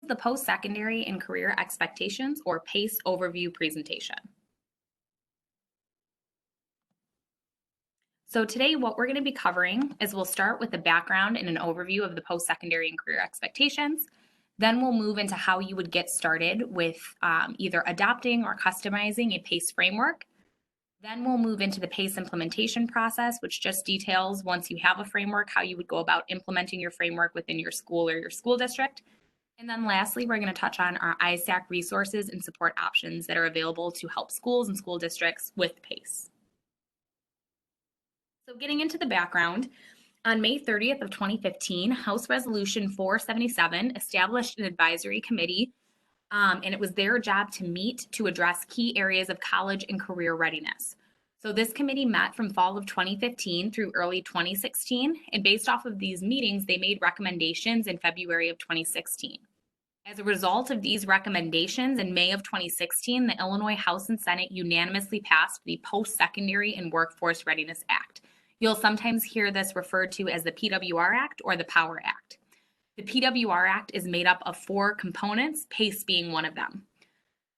The Post-Secondary and Career Expectations, or PaCE overview presentation. So today what we're going to be covering is we'll start with the background and an overview of the post-secondary and career expectations. Then we'll move into how you would get started with either adopting or customizing a PaCE framework. Then we'll move into the PaCE implementation process, which just details once you have a framework, how you would go about implementing your framework within your school or your school district. And then lastly, we're going to touch on our ISAC resources and support options that are available to help schools and school districts with PaCE. So getting into the background, on May 30th of 2015, House Resolution 477 established an advisory committee, and it was their job to meet to address key areas of college and career readiness. So this committee met from fall of 2015 through early 2016, and based off of these meetings, they made recommendations in February of 2016. As a result of these recommendations, in May of 2016, the Illinois House and Senate unanimously passed the Postsecondary and Workforce Readiness Act. You'll sometimes hear this referred to as the PWR Act or the POWER Act. The PWR Act is made up of 4 components, PaCE being one of them.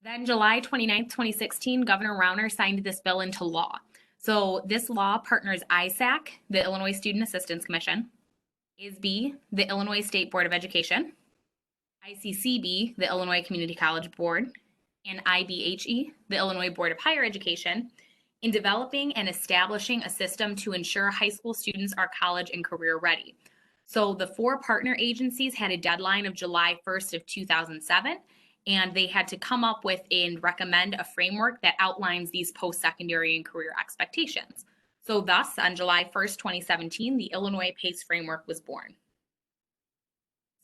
Then July 29, 2016, Governor Rauner signed this bill into law. So this law partners ISAC, the Illinois Student Assistance Commission, ISB, the Illinois State Board of Education, ICCB, the Illinois Community College Board, and IBHE, the Illinois Board of Higher Education, in developing and establishing a system to ensure high school students are college and career ready. So the 4 partner agencies had a deadline of July 1st of 2007, and they had to come up with and recommend a framework that outlines these post-secondary and career expectations. So thus, on July 1st, 2017, the Illinois PaCE framework was born.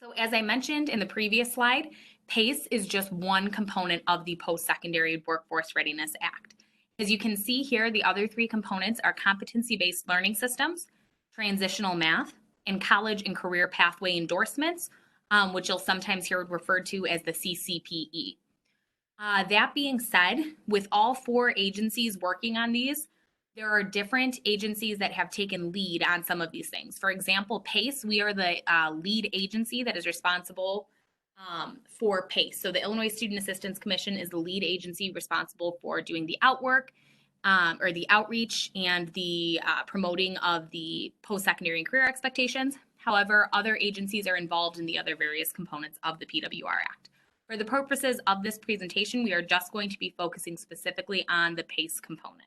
So as I mentioned in the previous slide, PaCE is just one component of the Post-Secondary Workforce Readiness Act. As you can see here, the other 3 components are competency-based learning systems, transitional math, and college and career pathway endorsements, which you'll sometimes hear referred to as the CCPE. That being said, with all 4 agencies working on these, there are different agencies that have taken lead on some of these things. For example, PaCE, we are the lead agency that is responsible for PaCE. So the Illinois Student Assistance Commission is the lead agency responsible for doing the outwork or the outreach and the promoting of the post-secondary and career expectations. However, other agencies are involved in the other various components of the PWR Act. For the purposes of this presentation, we are just going to be focusing specifically on the PaCE component.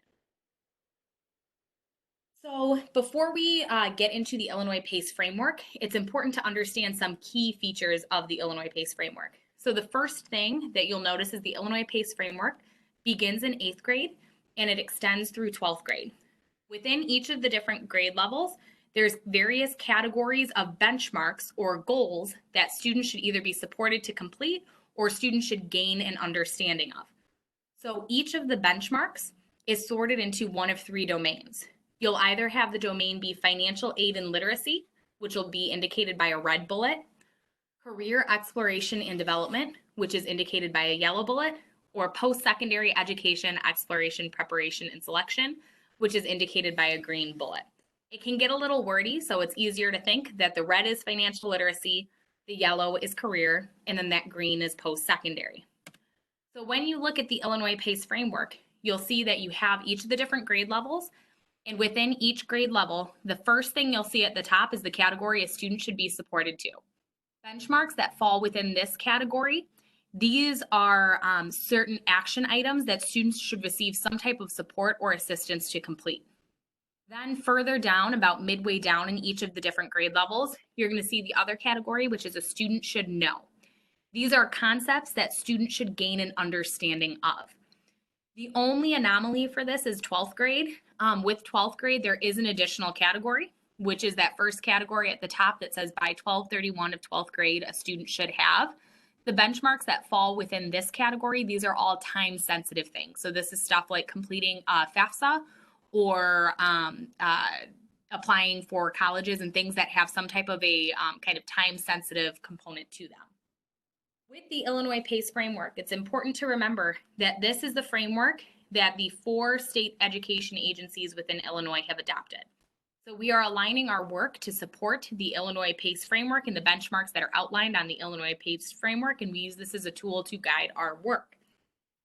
So before we get into the Illinois PaCE framework, it's important to understand some key features of the Illinois PaCE framework. So the first thing that you'll notice is the Illinois PaCE framework begins in 8th grade and it extends through 12th grade. Within each of the different grade levels, there's various categories of benchmarks or goals that students should either be supported to complete or students should gain an understanding of. So each of the benchmarks is sorted into one of 3 domains. You'll either have the domain be financial aid and literacy, which will be indicated by a red bullet, career exploration and development, which is indicated by a yellow bullet, or post-secondary education, exploration, preparation, and selection, which is indicated by a green bullet. It can get a little wordy, so it's easier to think that the red is financial literacy, the yellow is career, and then that green is post-secondary. So when you look at the Illinois PaCE framework, you'll see that you have each of the different grade levels. And within each grade level, the first thing you'll see at the top is the category a student should be supported to. Benchmarks that fall within this category, these are certain action items that students should receive some type of support or assistance to complete. Then further down, about midway down in each of the different grade levels, you're going to see the other category, which is a student should know. These are concepts that students should gain an understanding of. The only anomaly for this is 12th grade. With 12th grade, there is an additional category, which is that first category at the top that says by 12/31 of 12th grade, a student should have. The benchmarks that fall within this category, these are all time-sensitive things. So this is stuff like completing FAFSA or applying for colleges and things that have some type of a kind of time-sensitive component to them. With the Illinois PaCE framework, it's important to remember that this is the framework that the 4 state education agencies within Illinois have adopted. So we are aligning our work to support the Illinois PaCE framework and the benchmarks that are outlined on the Illinois PaCE framework, and we use this as a tool to guide our work.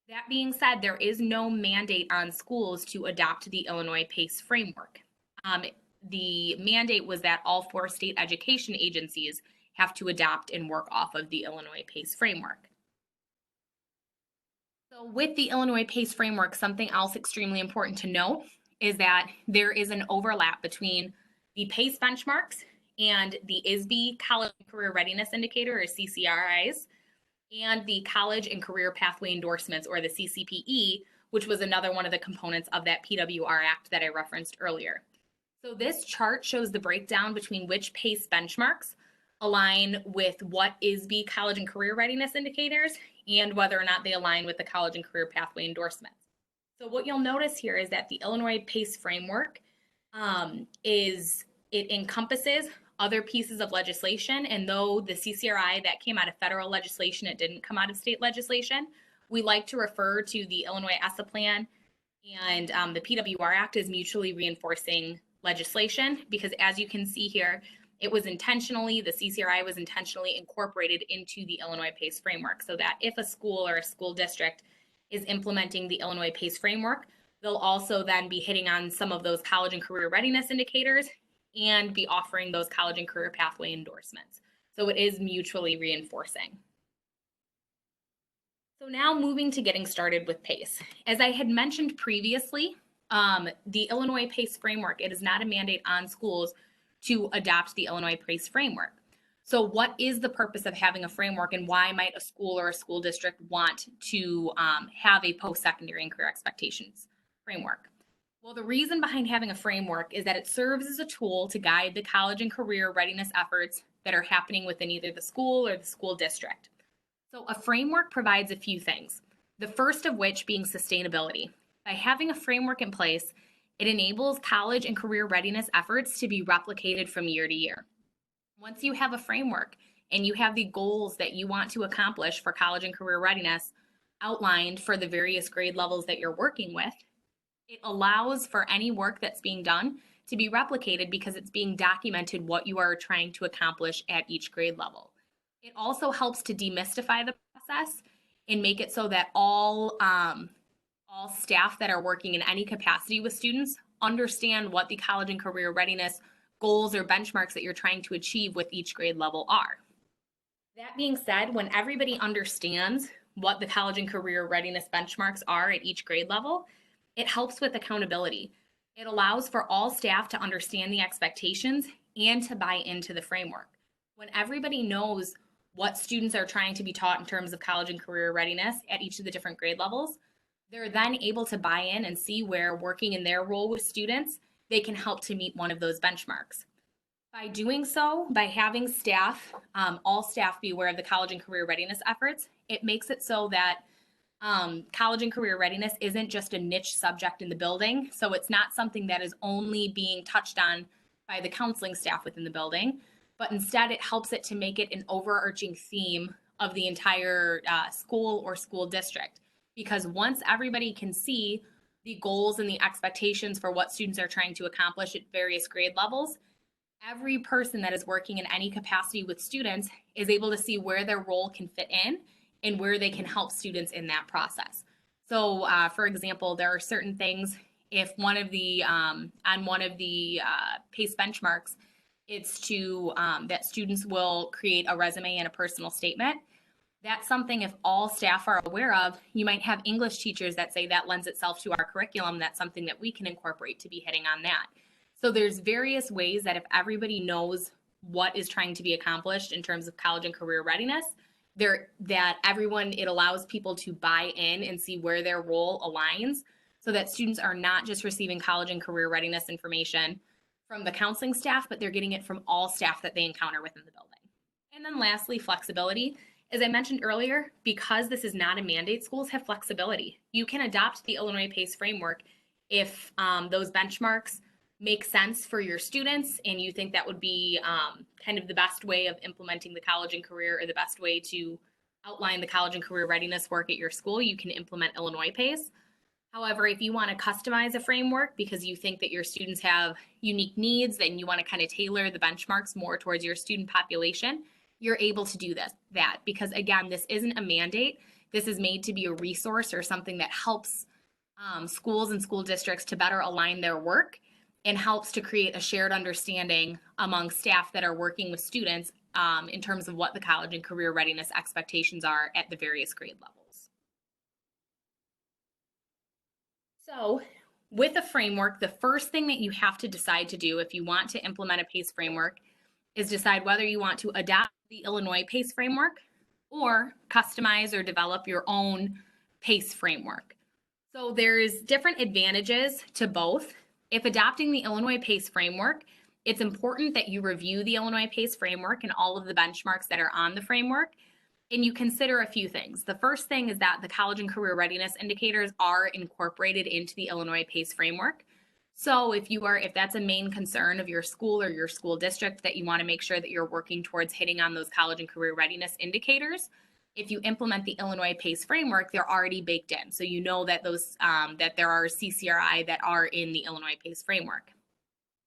That being said, there is no mandate on schools to adopt the Illinois PaCE framework. The mandate was that all 4 state education agencies have to adopt and work off of the Illinois PaCE framework. So with the Illinois PaCE framework, something else extremely important to note is that there is an overlap between the PaCE benchmarks and the ISB College and Career Readiness Indicator, or CCRIs, and the College and Career Pathway Endorsements, or the CCPE, which was another one of the components of that PWR Act that I referenced earlier. So this chart shows the breakdown between which PaCE benchmarks align with what ISB College and Career Readiness Indicators and whether or not they align with the College and Career Pathway Endorsements. So what you'll notice here is that the Illinois PaCE framework it encompasses other pieces of legislation, and though the CCRI that came out of federal legislation, it didn't come out of state legislation, we like to refer to the Illinois ESSA plan and the PWR Act as mutually reinforcing legislation, because as you can see here, the CCRI was intentionally incorporated into the Illinois PaCE framework, so that if a school or a school district is implementing the Illinois PaCE framework, they'll also then be hitting on some of those college and career readiness indicators and be offering those college and career pathway endorsements. So it is mutually reinforcing. So now moving to getting started with PaCE. As I had mentioned previously, the Illinois PaCE framework, it is not a mandate on schools to adopt the Illinois PaCE framework. So what is the purpose of having a framework, and why might a school or a school district want to have a post-secondary and career expectations framework? Well, the reason behind having a framework is that it serves as a tool to guide the college and career readiness efforts that are happening within either the school or the school district. So a framework provides a few things, the first of which being sustainability. By having a framework in place, it enables college and career readiness efforts to be replicated from year to year. Once you have a framework and you have the goals that you want to accomplish for college and career readiness outlined for the various grade levels that you're working with, it allows for any work that's being done to be replicated because it's being documented what you are trying to accomplish at each grade level. It also helps to demystify the process and make it so that all staff that are working in any capacity with students understand what the college and career readiness goals or benchmarks that you're trying to achieve with each grade level are. That being said, when everybody understands what the college and career readiness benchmarks are at each grade level, it helps with accountability. It allows for all staff to understand the expectations and to buy into the framework. When everybody knows what students are trying to be taught in terms of college and career readiness at each of the different grade levels, they're then able to buy in and see where, working in their role with students, they can help to meet one of those benchmarks. By doing so, by having staff, all staff be aware of the college and career readiness efforts, it makes it so that college and career readiness isn't just a niche subject in the building. So it's not something that is only being touched on by the counseling staff within the building, but instead it helps it to make it an overarching theme of the entire school or school district. Because once everybody can see the goals and the expectations for what students are trying to accomplish at various grade levels, every person that is working in any capacity with students is able to see where their role can fit in and where they can help students in that process. So for example, there are certain things, if one of the, on one of the PaCE benchmarks, it's to, that students will create a resume and a personal statement. That's something, if all staff are aware of, you might have English teachers that say that lends itself to our curriculum. That's something that we can incorporate to be hitting on that. So there's various ways that if everybody knows what is trying to be accomplished in terms of college and career readiness, it allows people to buy in and see where their role aligns, so that students are not just receiving college and career readiness information from the counseling staff, but they're getting it from all staff that they encounter within the building. And then lastly, flexibility. As I mentioned earlier, because this is not a mandate, schools have flexibility. You can adopt the Illinois PaCE framework if those benchmarks make sense for your students and you think that would be kind of the best way of implementing the college and career, or the best way to outline the college and career readiness work at your school. You can implement Illinois PaCE. However, if you want to customize a framework because you think that your students have unique needs and you want to kind of tailor the benchmarks more towards your student population, you're able to do that because again, this isn't a mandate. This is made to be a resource or something that helps schools and school districts to better align their work and helps to create a shared understanding among staff that are working with students in terms of what the college and career readiness expectations are at the various grade levels. So, with a framework, the first thing that you have to decide to do if you want to implement a PaCE framework is decide whether you want to adopt the Illinois PaCE framework or customize or develop your own PaCE framework. So there's different advantages to both. If adopting the Illinois PaCE framework, it's important that you review the Illinois PaCE framework and all of the benchmarks that are on the framework, and you consider a few things. The first thing is that the college and career readiness indicators are incorporated into the Illinois PaCE framework. So if that's a main concern of your school or your school district, that you want to make sure that you're working towards hitting on those college and career readiness indicators, if you implement the Illinois PaCE framework, they're already baked in. So you know that that there are CCRI that are in the Illinois PaCE framework.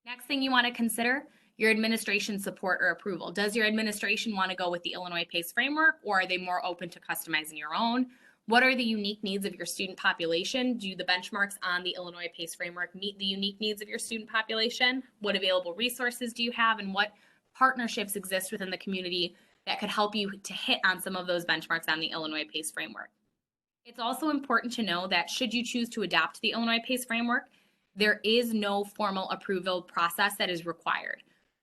Next thing you want to consider, your administration support or approval. Does your administration want to go with the Illinois PaCE framework, or are they more open to customizing your own? What are the unique needs of your student population? Do the benchmarks on the Illinois PaCE framework meet the unique needs of your student population? What available resources do you have, and what partnerships exist within the community that could help you to hit on some of those benchmarks on the Illinois PaCE framework? It's also important to know that should you choose to adopt the Illinois PaCE framework, there is no formal approval process that is required.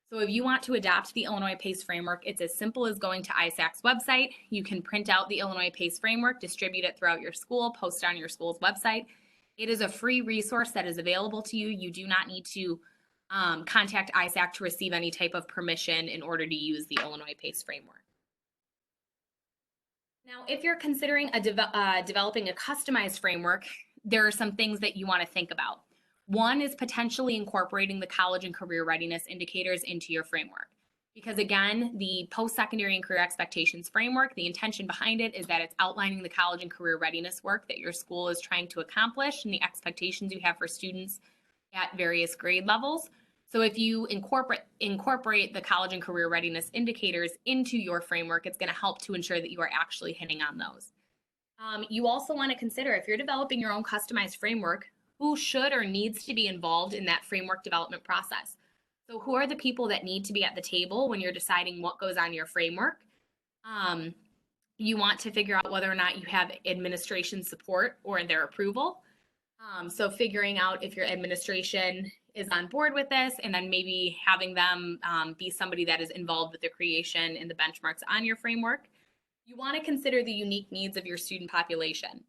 So if you want to adopt the Illinois PaCE framework, it's as simple as going to ISAC's website. You can print out the Illinois PaCE framework, distribute it throughout your school, post it on your school's website. It is a free resource that is available to you. You do not need to contact ISAC to receive any type of permission in order to use the Illinois PaCE framework. Now, if you're considering developing a customized framework, there are some things that you want to think about. One is potentially incorporating the college and career readiness indicators into your framework. Because again, the post-secondary and career expectations framework, the intention behind it is that it's outlining the college and career readiness work that your school is trying to accomplish and the expectations you have for students at various grade levels. So if you incorporate the college and career readiness indicators into your framework, it's going to help to ensure that you are actually hitting on those. You also want to consider, if you're developing your own customized framework, who should or needs to be involved in that framework development process. So who are the people that need to be at the table when you're deciding what goes on your framework? You want to figure out whether or not you have administration support or their approval. So figuring out if your administration is on board with this, and then maybe having them be somebody that is involved with the creation and the benchmarks on your framework. You want to consider the unique needs of your student population.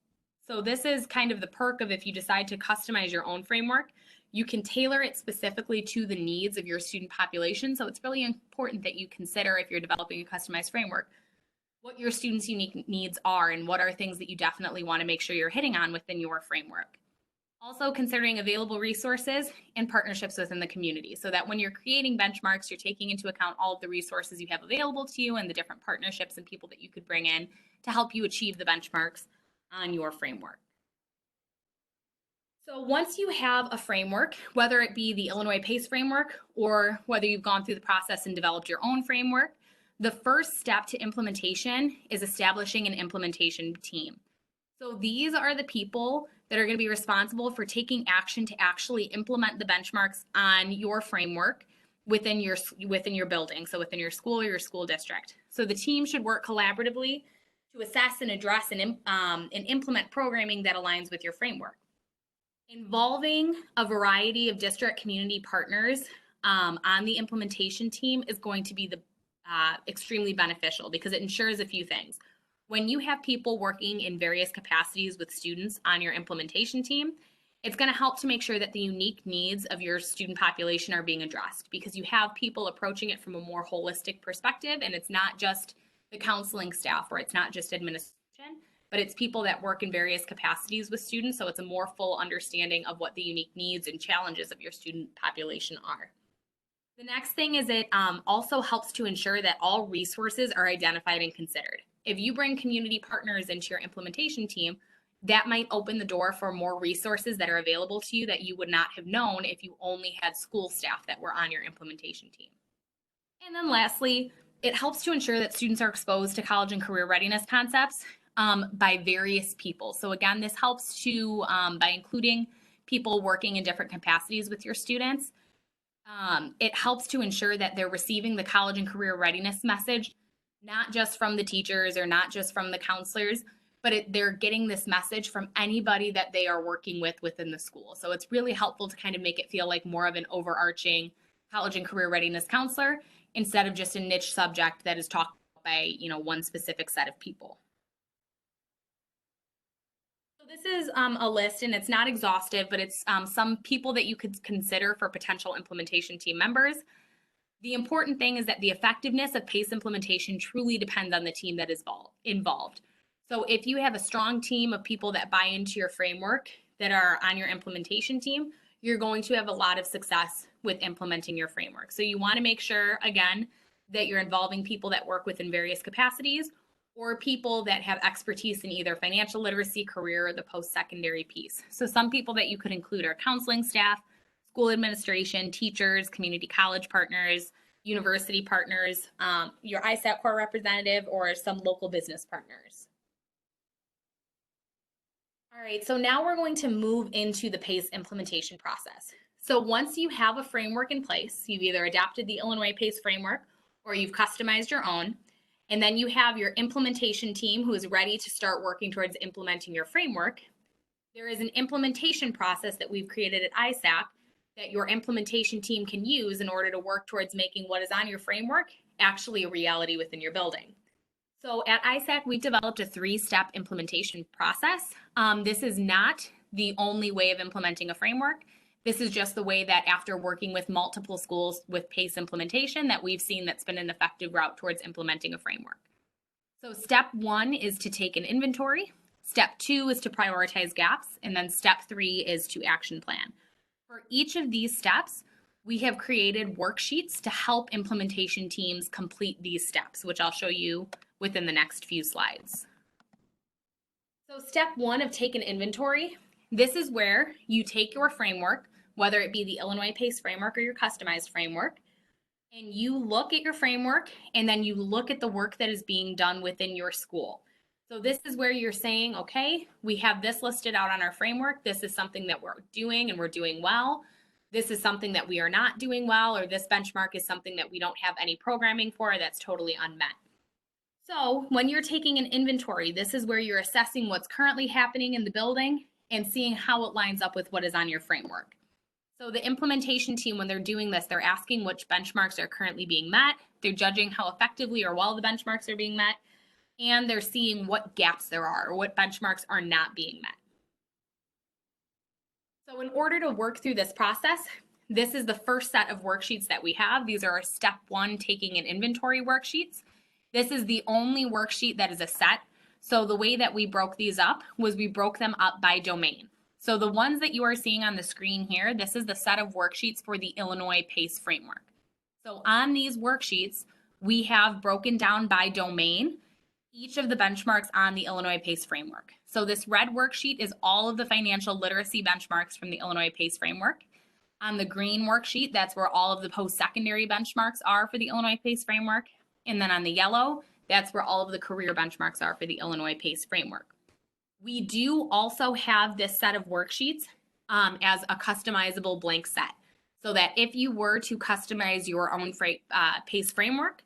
So this is kind of the perk of if you decide to customize your own framework, you can tailor it specifically to the needs of your student population. So it's really important that you consider, if you're developing a customized framework, what your students' unique needs are and what are things that you definitely want to make sure you're hitting on within your framework. Also considering available resources and partnerships within the community, so that when you're creating benchmarks, you're taking into account all of the resources you have available to you and the different partnerships and people that you could bring in to help you achieve the benchmarks on your framework. So once you have a framework, whether it be the Illinois PaCE framework or whether you've gone through the process and developed your own framework, the first step to implementation is establishing an implementation team. So these are the people that are going to be responsible for taking action to actually implement the benchmarks on your framework within your building, so within your school or your school district. So the team should work collaboratively to assess and address and implement programming that aligns with your framework. Involving a variety of district community partners on the implementation team is going to be extremely beneficial because it ensures a few things. When you have people working in various capacities with students on your implementation team, it's going to help to make sure that the unique needs of your student population are being addressed, because you have people approaching it from a more holistic perspective, and it's not just the counseling staff or it's not just administration, but it's people that work in various capacities with students, so it's a more full understanding of what the unique needs and challenges of your student population are. The next thing is it also helps to ensure that all resources are identified and considered. If you bring community partners into your implementation team, that might open the door for more resources that are available to you that you would not have known if you only had school staff that were on your implementation team. And then lastly, it helps to ensure that students are exposed to college and career readiness concepts by various people. So again, this helps to, by including people working in different capacities with your students, it helps to ensure that they're receiving the college and career readiness message, not just from the teachers or not just from the counselors, but they're getting this message from anybody that they are working with within the school. So it's really helpful to kind of make it feel like more of an overarching college and career readiness counselor instead of just a niche subject that is taught by, one specific set of people. So this is a list, and it's not exhaustive, but it's some people that you could consider for potential implementation team members. The important thing is that the effectiveness of PaCE implementation truly depends on the team that is involved. So if you have a strong team of people that buy into your framework that are on your implementation team, you're going to have a lot of success with implementing your framework. So you want to make sure, again, that you're involving people that work within various capacities or people that have expertise in either financial literacy, career, or the post-secondary piece. So some people that you could include are counseling staff, school administration, teachers, community college partners, university partners, your ISAC core representative, or some local business partners. All right, so now we're going to move into the PaCE implementation process. So once you have a framework in place, you've either adopted the Illinois PaCE framework or you've customized your own, and then you have your implementation team who is ready to start working towards implementing your framework. There is an implementation process that we've created at ISAC that your implementation team can use in order to work towards making what is on your framework actually a reality within your building. So at ISAC, we've developed a 3-step implementation process. This is not the only way of implementing a framework. This is just the way that after working with multiple schools with PaCE implementation that we've seen that's been an effective route towards implementing a framework. So step 1 is to take an inventory. Step 2 is to prioritize gaps. And then step 3 is to action plan. For each of these steps, we have created worksheets to help implementation teams complete these steps, which I'll show you within the next few slides. So step 1 of take an inventory, this is where you take your framework, whether it be the Illinois PaCE framework or your customized framework, and you look at your framework and then you look at the work that is being done within your school. So this is where you're saying, okay, we have this listed out on our framework. This is something that we're doing and we're doing well. This is something that we are not doing well, or this benchmark is something that we don't have any programming for that's totally unmet. So when you're taking an inventory, this is where you're assessing what's currently happening in the building and seeing how it lines up with what is on your framework. So the implementation team, when they're doing this, they're asking which benchmarks are currently being met. They're judging how effectively or well the benchmarks are being met. And they're seeing what gaps there are or what benchmarks are not being met. So in order to work through this process, this is the first set of worksheets that we have. These are our step 1 taking an inventory worksheets. This is the only worksheet that is a set. So the way that we broke these up was we broke them up by domain. So the ones that you are seeing on the screen here, this is the set of worksheets for the Illinois PaCE framework. So on these worksheets, we have broken down by domain each of the benchmarks on the Illinois PaCE framework. So this red worksheet is all of the financial literacy benchmarks from the Illinois PaCE framework. On the green worksheet, that's where all of the post-secondary benchmarks are for the Illinois PaCE framework. And then on the yellow, that's where all of the career benchmarks are for the Illinois PaCE framework. We do also have this set of worksheets as a customizable blank set, so that if you were to customize your own PaCE framework,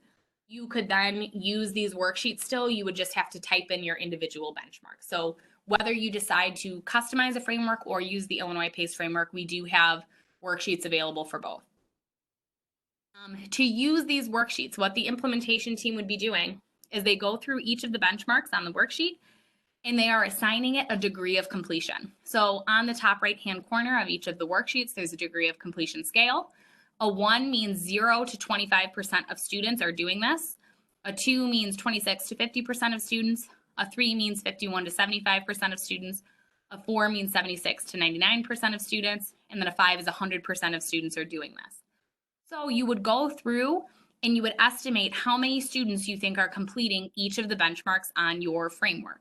you could then use these worksheets still. You would just have to type in your individual benchmark. So whether you decide to customize a framework or use the Illinois PaCE framework, we do have worksheets available for both. To use these worksheets, what the implementation team would be doing is they go through each of the benchmarks on the worksheet and they are assigning it a degree of completion. So on the top right-hand corner of each of the worksheets, there's a degree of completion scale. A 1 means 0 to 25% of students are doing this. A 2 means 26 to 50% of students. A 3 means 51 to 75% of students. A 4 means 76 to 99% of students. And then a 5 is 100% of students are doing this. So you would go through and you would estimate how many students you think are completing each of the benchmarks on your framework.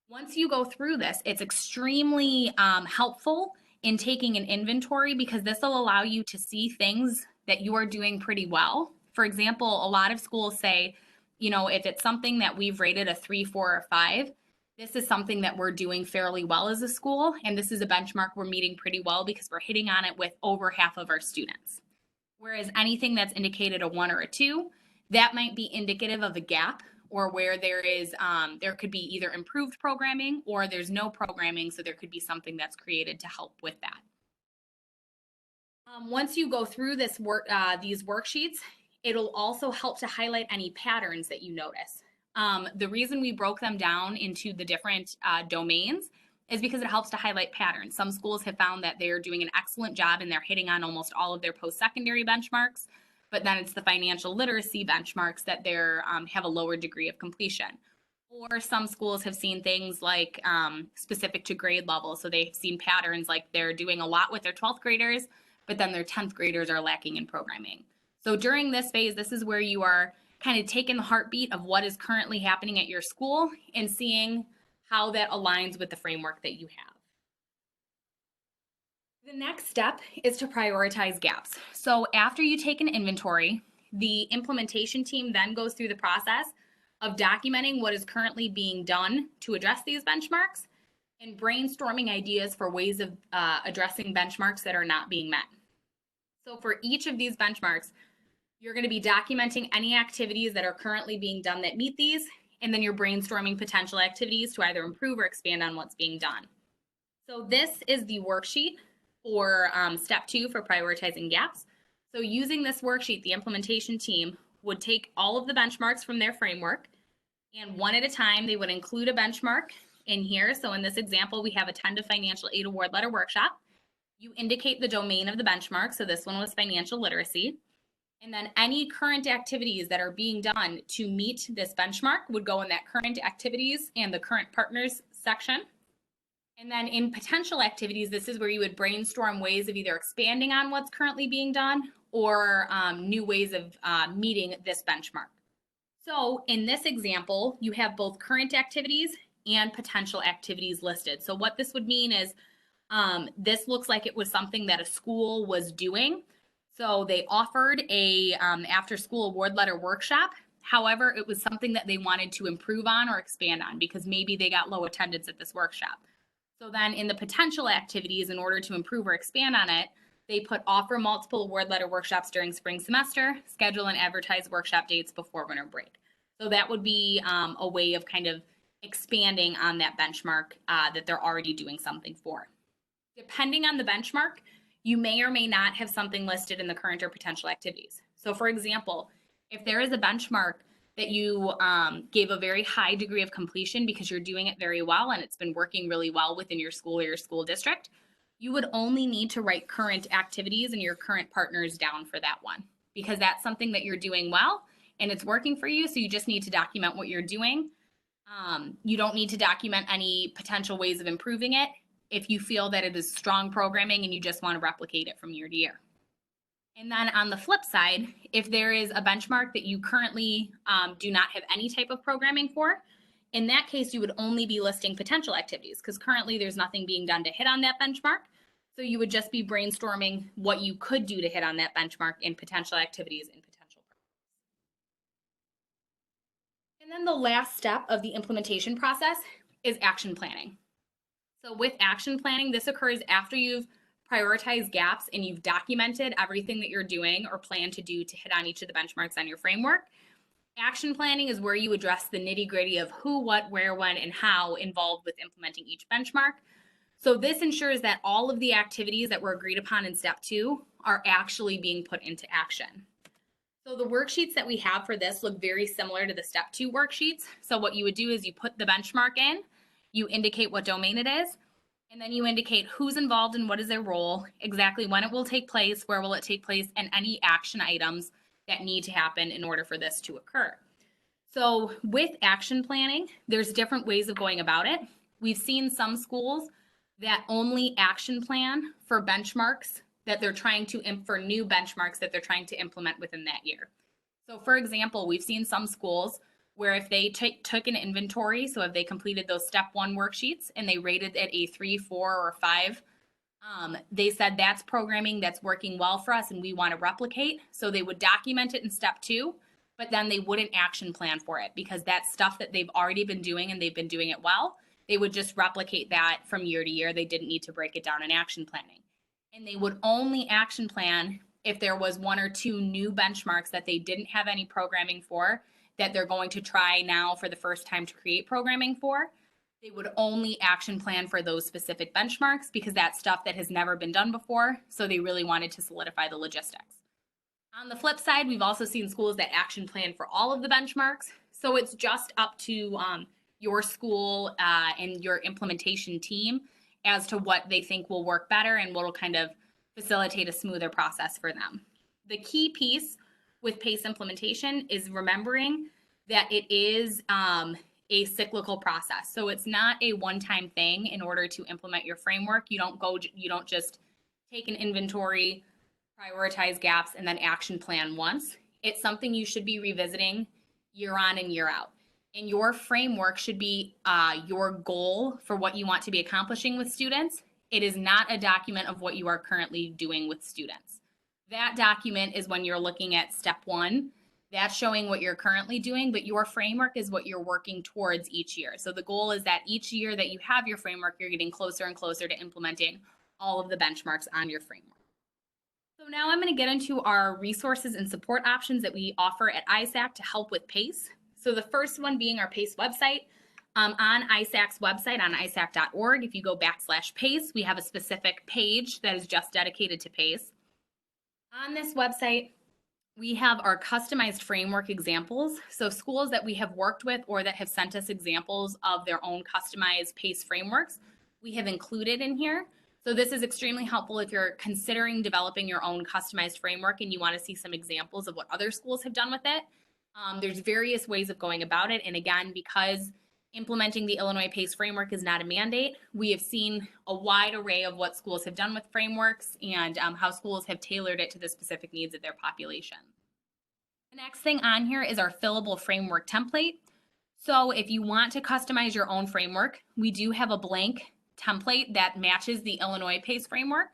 Once you go through this, it's extremely helpful in taking an inventory because this will allow you to see things that you are doing pretty well. For example, a lot of schools say, you know, if it's something that we've rated a 3, 4, or 5, this is something that we're doing fairly well as a school. And this is a benchmark we're meeting pretty well because we're hitting on it with over half of our students. Whereas anything that's indicated a 1 or a 2, that might be indicative of a gap or where there is there could be either improved programming or there's no programming, so there could be something that's created to help with that. Once you go through this these worksheets, it'll also help to highlight any patterns that you notice. The reason we broke them down into the different domains is because it helps to highlight patterns. Some schools have found that they're doing an excellent job and they're hitting on almost all of their post-secondary benchmarks, but then it's the financial literacy benchmarks that they're have a lower degree of completion. Or some schools have seen things like specific to grade level. So they've seen patterns like they're doing a lot with their 12th graders, but then their 10th graders are lacking in programming. So during this phase, this is where you are kind of taking the heartbeat of what is currently happening at your school and seeing how that aligns with the framework that you have. The next step is to prioritize gaps. So after you take an inventory, the implementation team then goes through the process of documenting what is currently being done to address these benchmarks and brainstorming ideas for ways of addressing benchmarks that are not being met. So for each of these benchmarks, you're going to be documenting any activities that are currently being done that meet these, and then you're brainstorming potential activities to either improve or expand on what's being done. So this is the worksheet for step 2 for prioritizing gaps. So using this worksheet, the implementation team would take all of the benchmarks from their framework, and one at a time, they would include a benchmark in here. So in this example, we have attend a financial aid award letter workshop. You indicate the domain of the benchmark. So this one was financial literacy. And then any current activities that are being done to meet this benchmark would go in that current activities and the current partners section. And then in potential activities, this is where you would brainstorm ways of either expanding on what's currently being done or new ways of meeting this benchmark. So in this example, you have both current activities and potential activities listed. So what this would mean is this looks like it was something that a school was doing. So they offered a after-school award letter workshop. However, it was something that they wanted to improve on or expand on because maybe they got low attendance at this workshop. So then in the potential activities, in order to improve or expand on it, they put offer multiple award letter workshops during spring semester, schedule and advertise workshop dates before winter break. So that would be a way of kind of expanding on that benchmark that they're already doing something for. Depending on the benchmark, you may or may not have something listed in the current or potential activities. So for example, if there is a benchmark that you gave a very high degree of completion because you're doing it very well and it's been working really well within your school or your school district, you would only need to write current activities and your current partners down for that one because that's something that you're doing well and it's working for you. So you just need to document what you're doing. You don't need to document any potential ways of improving it if you feel that it is strong programming and you just want to replicate it from year to year. And then on the flip side, if there is a benchmark that you currently do not have any type of programming for, in that case, you would only be listing potential activities because currently there's nothing being done to hit on that benchmark. So you would just be brainstorming what you could do to hit on that benchmark in potential activities and potential programs. And then the last step of the implementation process is action planning. So with action planning, this occurs after you've prioritized gaps and you've documented everything that you're doing or plan to do to hit on each of the benchmarks on your framework. Action planning is where you address the nitty-gritty of who, what, where, when, and how involved with implementing each benchmark. So this ensures that all of the activities that were agreed upon in step 2 are actually being put into action. So the worksheets that we have for this look very similar to the step 2 worksheets. So what you would do is you put the benchmark in, you indicate what domain it is, and then you indicate who's involved and what is their role, exactly when it will take place, where will it take place, and any action items that need to happen in order for this to occur. So with action planning, there's different ways of going about it. We've seen some schools that only action plan for benchmarks that they're trying to, for new benchmarks that they're trying to implement within that year. So for example, we've seen some schools where if they took an inventory, so if they completed those step 1 worksheets and they rated it a 3, 4, or 5, they said that's programming that's working well for us and we want to replicate. So they would document it in step 2, but then they wouldn't action plan for it because that's stuff that they've already been doing and they've been doing it well. They would just replicate that from year to year. They didn't need to break it down in action planning. And they would only action plan if there was 1 or 2 new benchmarks that they didn't have any programming for, that they're going to try now for the first time to create programming for. They would only action plan for those specific benchmarks because that's stuff that has never been done before. So they really wanted to solidify the logistics. On the flip side, we've also seen schools that action plan for all of the benchmarks. So it's just up to your school and your implementation team as to what they think will work better and what will kind of facilitate a smoother process for them. The key piece with PaCE implementation is remembering that it is a cyclical process. So it's not a one-time thing in order to implement your framework. You don't just take an inventory, prioritize gaps, and then action plan once. It's something you should be revisiting year on and year out. And your framework should be your goal for what you want to be accomplishing with students. It is not a document of what you are currently doing with students. That document is when you're looking at step 1. That's showing what you're currently doing, but your framework is what you're working towards each year. So the goal is that each year that you have your framework, you're getting closer and closer to implementing all of the benchmarks on your framework. So now I'm going to get into our resources and support options that we offer at ISAC to help with PaCE. So the first one being our PaCE website. On ISAC's website, on isac.org, if you go /PaCE, we have a specific page that is just dedicated to PaCE. On this website, we have our customized framework examples. So schools that we have worked with or that have sent us examples of their own customized PaCE frameworks, we have included in here. So this is extremely helpful if you're considering developing your own customized framework and you want to see some examples of what other schools have done with it. There's various ways of going about it. And again, because implementing the Illinois PaCE framework is not a mandate, we have seen a wide array of what schools have done with frameworks and how schools have tailored it to the specific needs of their population. The next thing on here is our fillable framework template. So if you want to customize your own framework, we do have a blank template that matches the Illinois PaCE framework,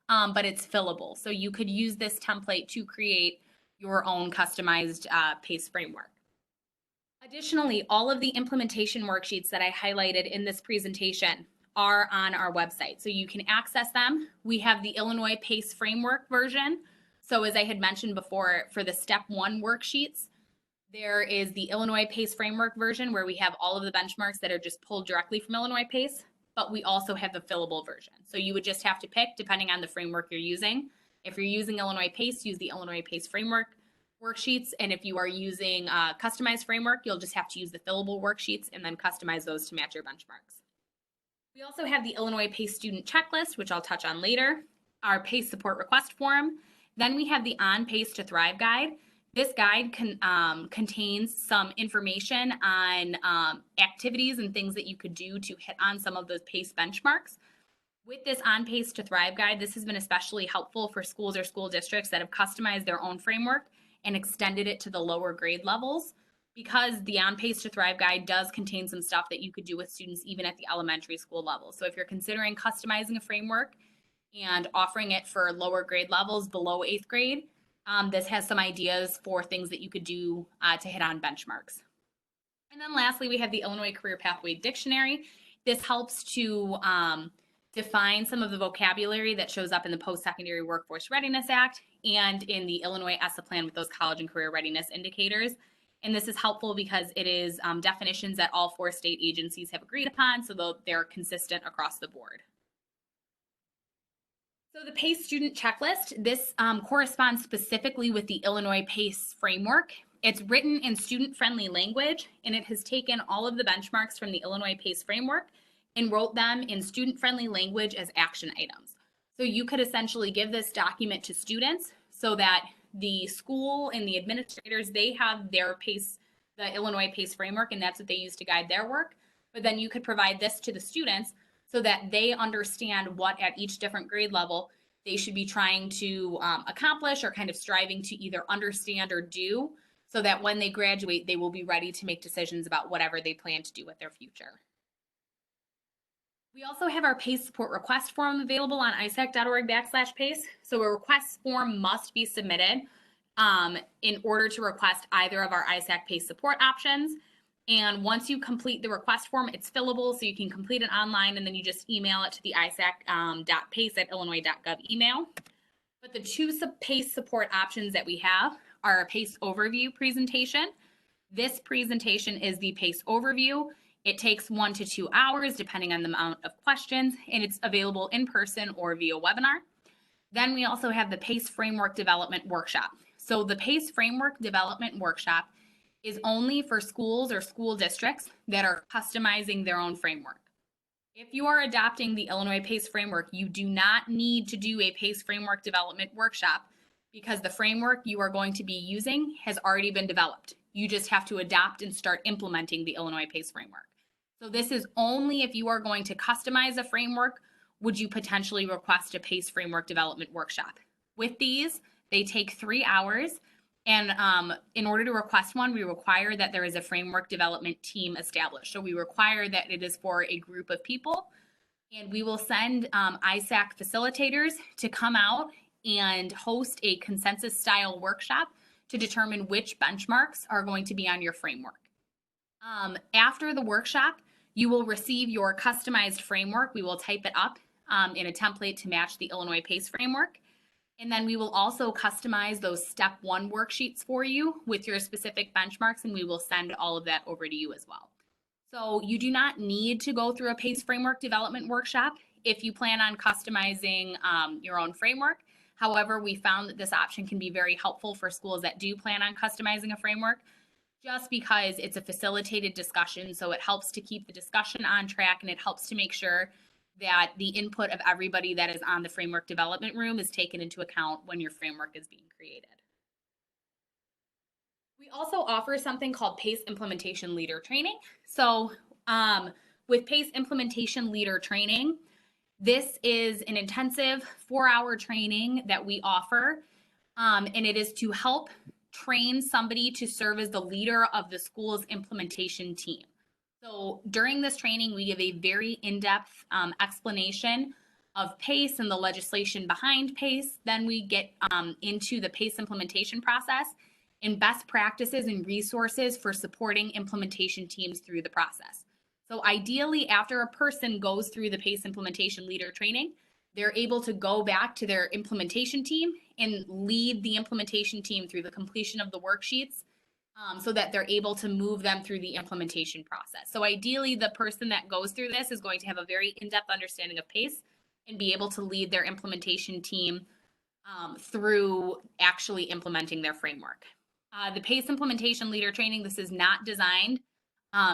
but it's fillable. So you could use this template to create your own customized PaCE framework. Additionally, all of the implementation worksheets that I highlighted in this presentation are on our website, so you can access them. We have the Illinois PaCE framework version. So as I had mentioned before, for the step 1 worksheets, there is the Illinois PaCE framework version where we have all of the benchmarks that are just pulled directly from Illinois PaCE, but we also have the fillable version. So you would just have to pick depending on the framework you're using. If you're using Illinois PaCE, use the Illinois PaCE framework worksheets. And if you are using a customized framework, you'll just have to use the fillable worksheets and then customize those to match your benchmarks. We also have the Illinois PaCE student checklist, which I'll touch on later, our PaCE support request form. Then we have the On PaCE to Thrive guide. This guide contains some information on activities and things that you could do to hit on some of those PaCE benchmarks. With this On PaCE to Thrive guide, this has been especially helpful for schools or school districts that have customized their own framework and extended it to the lower grade levels, because the On PaCE to Thrive guide does contain some stuff that you could do with students even at the elementary school level. So if you're considering customizing a framework and offering it for lower grade levels below 8th grade, this has some ideas for things that you could do to hit on benchmarks. And then lastly, we have the Illinois Career Pathway Dictionary. This helps to define some of the vocabulary that shows up in the Postsecondary Workforce Readiness Act and in the Illinois ESSA plan with those college and career readiness indicators. And this is helpful because it is definitions that all 4 state agencies have agreed upon, so they're consistent across the board. So the PaCE student checklist, this corresponds specifically with the Illinois PaCE framework. It's written in student-friendly language, and it has taken all of the benchmarks from the Illinois PaCE framework and wrote them in student-friendly language as action items. So you could essentially give this document to students so that the school and the administrators, they have their PaCE, the Illinois PaCE framework, and that's what they use to guide their work. But then you could provide this to the students so that they understand what at each different grade level they should be trying to accomplish or kind of striving to either understand or do, so that when they graduate, they will be ready to make decisions about whatever they plan to do with their future. We also have our PaCE support request form available on isac.org/PaCE. So a request form must be submitted in order to request either of our ISAC PaCE support options. And once you complete the request form, it's fillable, so you can complete it online, and then you just email it to the isac.pace@illinois.gov email. But the two PaCE support options that we have are a PaCE overview presentation. This presentation is the PaCE overview. It takes 1 to 2 hours, depending on the amount of questions, and it's available in person or via webinar. Then we also have the PaCE Framework Development Workshop. So the PaCE Framework Development Workshop is only for schools or school districts that are customizing their own framework. If you are adopting the Illinois PaCE framework, you do not need to do a PaCE Framework Development Workshop because the framework you are going to be using has already been developed. You just have to adopt and start implementing the Illinois PaCE framework. So this is only if you are going to customize a framework, would you potentially request a PaCE Framework Development Workshop. With these, they take 3 hours. And in order to request one, we require that there is a framework development team established. So we require that it is for a group of people. And we will send ISAC facilitators to come out and host a consensus style workshop to determine which benchmarks are going to be on your framework. After the workshop, you will receive your customized framework. We will type it up in a template to match the Illinois PaCE framework. And then we will also customize those step 1 worksheets for you with your specific benchmarks, and we will send all of that over to you as well. So you do not need to go through a PaCE framework development workshop if you plan on customizing your own framework. However, we found that this option can be very helpful for schools that do plan on customizing a framework, just because it's a facilitated discussion. So it helps to keep the discussion on track, and it helps to make sure that the input of everybody that is on the framework development room is taken into account when your framework is being created. We also offer something called PaCE Implementation Leader Training. So with PaCE Implementation Leader Training, this is an intensive 4-hour training that we offer, and it is to help train somebody to serve as the leader of the school's implementation team. So during this training, we give a very in-depth explanation of PaCE and the legislation behind PaCE. Then we get into the PaCE implementation process and best practices and resources for supporting implementation teams through the process. So ideally, after a person goes through the PaCE implementation leader training, they're able to go back to their implementation team and lead the implementation team through the completion of the worksheets, so that they're able to move them through the implementation process. So ideally, the person that goes through this is going to have a very in-depth understanding of PaCE and be able to lead their implementation team through actually implementing their framework. The PaCE implementation leader training, this is not designed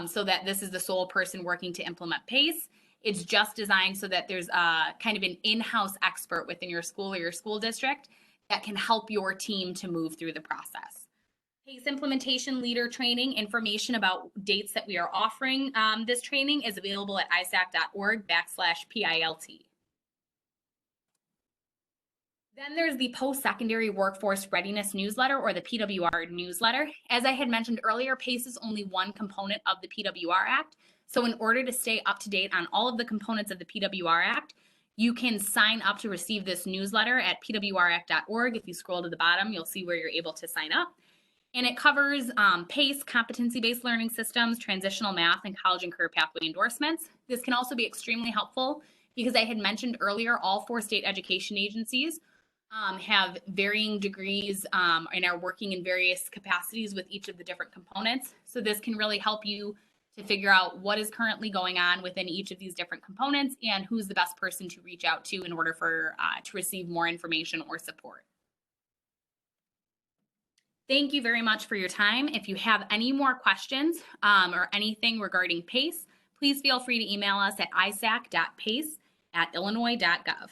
so that this is the sole person working to implement PaCE. It's just designed so that there's kind of an in-house expert within your school or your school district that can help your team to move through the process. PaCE implementation leader training, information about dates that we are offering this training is available at isac.org/PILT. Then there's the Postsecondary Workforce Readiness newsletter, or the PWR newsletter. As I had mentioned earlier, PaCE is only one component of the PWR Act. So in order to stay up to date on all of the components of the PWR Act, you can sign up to receive this newsletter at pwract.org. If you scroll to the bottom, you'll see where you're able to sign up. And it covers PaCE, competency-based learning systems, transitional math, and college and career pathway endorsements. This can also be extremely helpful because I had mentioned earlier, all 4 state education agencies have varying degrees and are working in various capacities with each of the different components. So this can really help you to figure out what is currently going on within each of these different components and who's the best person to reach out to in order for to receive more information or support. Thank you very much for your time. If you have any more questions or anything regarding PaCE, please feel free to email us at isac.pace@illinois.gov.